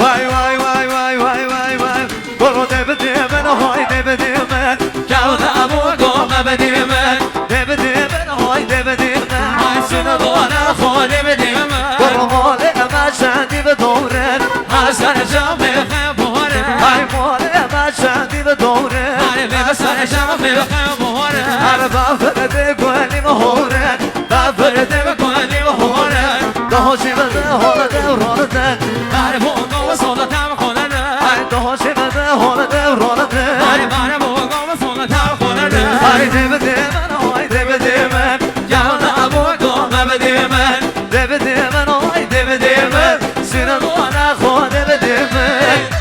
وای وای وای وای وای وای وای برو دبدی من های دبدی من کاونا بگو مبدی من دبدی من های دبدی من های سن دونا خود دبدی من برو مال ما شدی به دورن حسن جامع خبره های مال ما شدی به دورن های حسن جامع خبره هر بافرده گلی مهوره بافرده گلی مهوره دهوشی بده حال دورانه هر موقع صلاتم خونه های دهوشی بده حال دورانه هر موقع صلاتم خونه های دبدی من های دبدی من یانا بگو مبدی من دبدی من های دبدی من سینه دونا خود دبدی من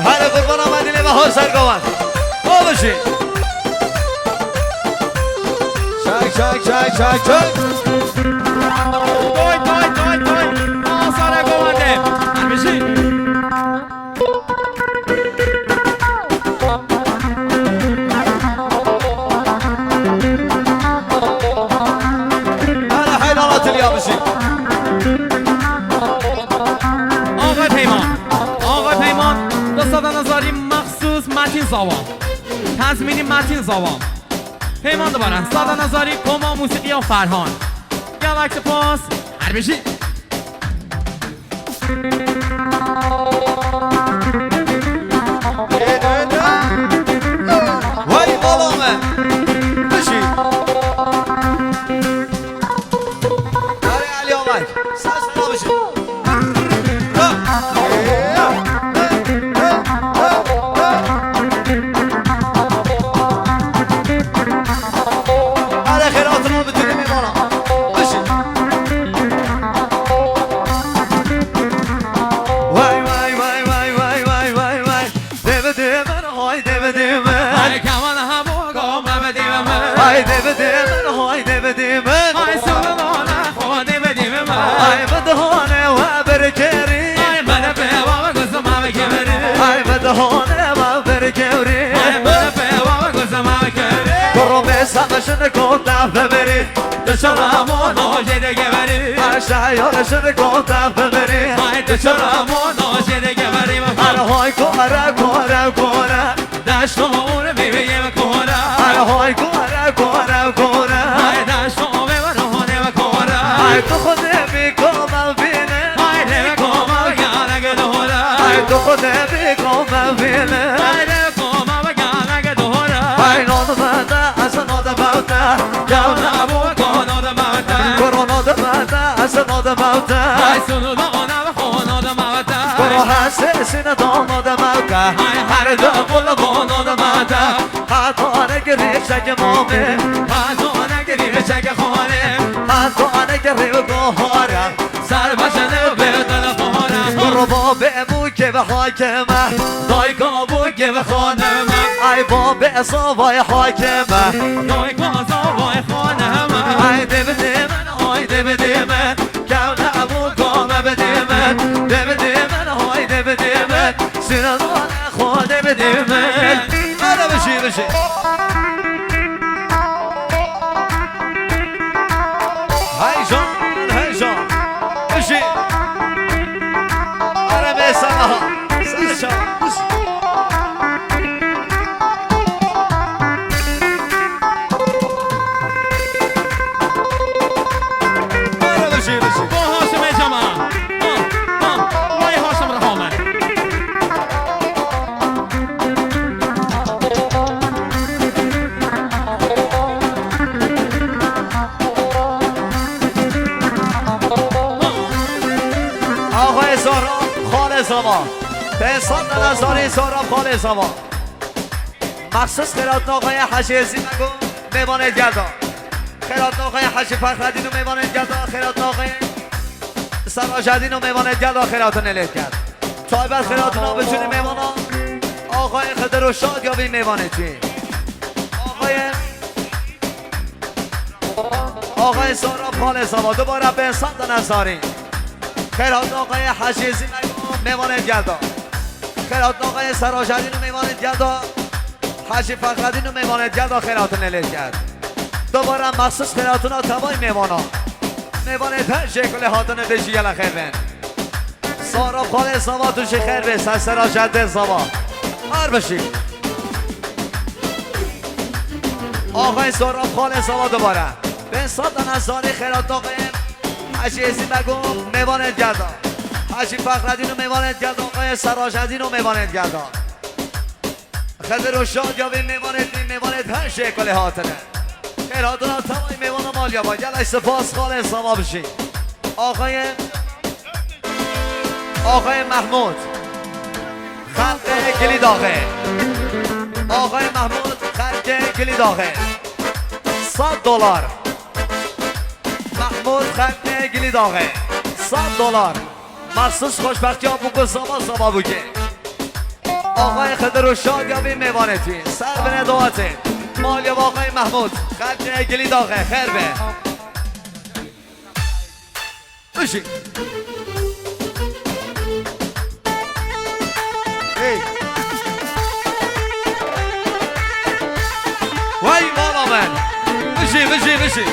هر قربان آمدین به ها سرگوان او بشی شک شک شک شک شک توی آساره گوانده هر بشی هر حیلانات الیا بشی آقای پیمان دو نظاری مخصوص متین زاوام تضمینی متین زاوام پیمان دوباره ساده نظاری کما موسیقی و فرهان یا وقت پاس هر بشی وای بالامه بشی داری علی آمد ساز را بشی سامشون کوتاه ببری دشمنامون آجر گبری شهیارشون کوتاه ببری دشمنامون آجر گبری هر های کوره کوره کوره دشتمون میبیم کوره هر های کوره کوره کوره دشتمون میبیم کوره تو خود میکنم بینه نمیکنم گرگ دوره تو خود میکنم بینه سینه داماد موته هر دقل باناد موته حتی نگری شک مامه حتی نگری شک خانه حتی نگری گوهاره سر بشنه به دل خانه برو باب امو که به حاکمه دایگاه بو که به خانمه ای باب صوای حاکمه دایگاه صوای خانمه ای دبدی من ای دبدی من کون ابو گامه بدی من دبدی من های دبدی من سینه دوانه خود بدی من آره بشی بشی های جان بشی آره بیسانه ها سرشان بهسان نظاری سهراب خال زمان مخصوص خیراتناقای حشیزی نگو میوانت گردان خیراتناقای حشی فخردین و میوانت گردان خیراتناقای سراجدین و میوانت گردان خیراتون نلیت کرد طایبت خیراتون آبتونی میوانا آقای خدر و شاد یا بی میوانت چی آقای سهراب خال زمان دوباره بهسان نظاری خیراتناقای حشیزی نگو میوانت گردان خیراتناقای سراجدین و میوانت گردان حشی فخردین و میوانت گردان خیراتون نلیت کرد دوباره مخصوص خیراتون ها تبای میوانا میوانت هر شکل هاتون دشی یلا خیر بین سارا خاله سما توش خیر به سسرا جده سما هر بشی آقای سارا خاله سما دوباره به صد نظاری خیرات آقایم حجی ازی بگو میوانت گردان حجی فخردین و میوانت گردان آقای سراجدین و میوانت گردان خدر و شاد یا میوانت هر شکل هاتنه خیراتون ها تمایی میوان و مالیا با گلش سپاس خاله سما بشی آقای محمود خلق گلی داغه آقای محمود خلق گلی داغه $100 محمود خلق گلی داغه $100 مخصوص خوشبختی ها بگو سما بگه آقای خدر و شادیابی میوانتی سر به ندواته مالیا با آقای محمود خلق گلی داغه خیر به بشی وای مالا من بشی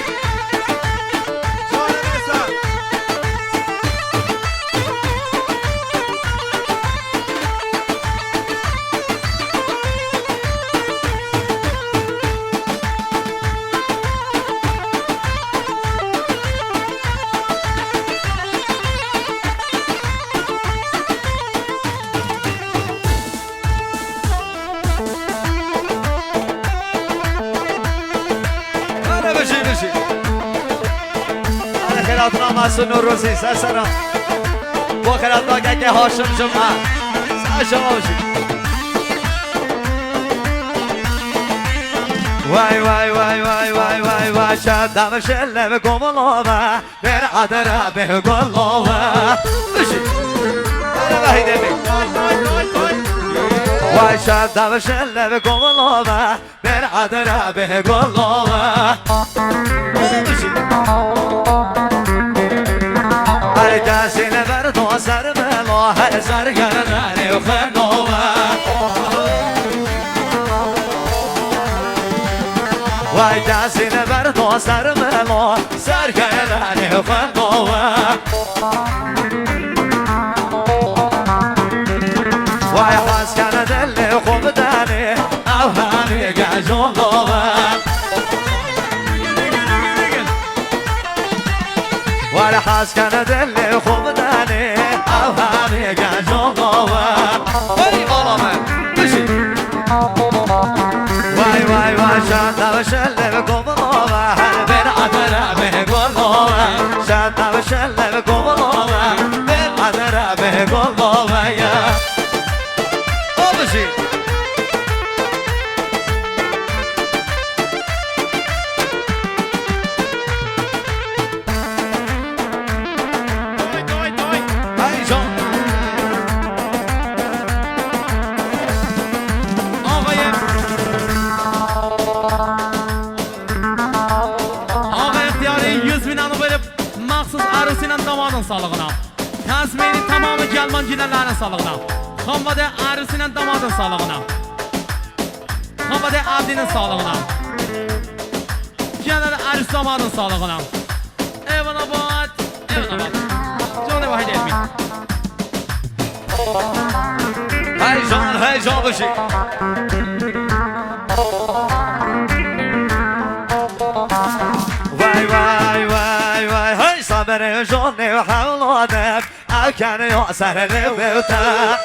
خیراتنا مسئول نوروزی سرسرا با خیراتنا که هاشم جمعه سر شما باشید وای شدم شله به گمالامه بر عدره به گلامه بشید بره وحیده بی وای شدم شله به گمالامه بر عدره به گلامه بشید هر کسی نبر تو سر بلا هر سر گردن و خنوه وای کسی نبر تو سر بلا سر گردن و خنوه وای حس کنه دل خوب دنی او همی گجون دوه ولی حس کنه دل خوب دنی او همی گجون دوه ولی بالا من بشی وای شده و شله به گمالامه بر عدره به گلامه شده و شله به گمالامه بر عدره به گلامه بشی sağlığına. Tazmini tamamı Gelman gidenlerin sağlığına. Xanvade arısının damadın sağlığına. Xanvade abdinin sağlığına. Genel arıs damadın sağlığına. Evan abad. Canı vahid elmi. Heyecan başı. صبر جوني وحولونك أو كان يؤسر لبوتا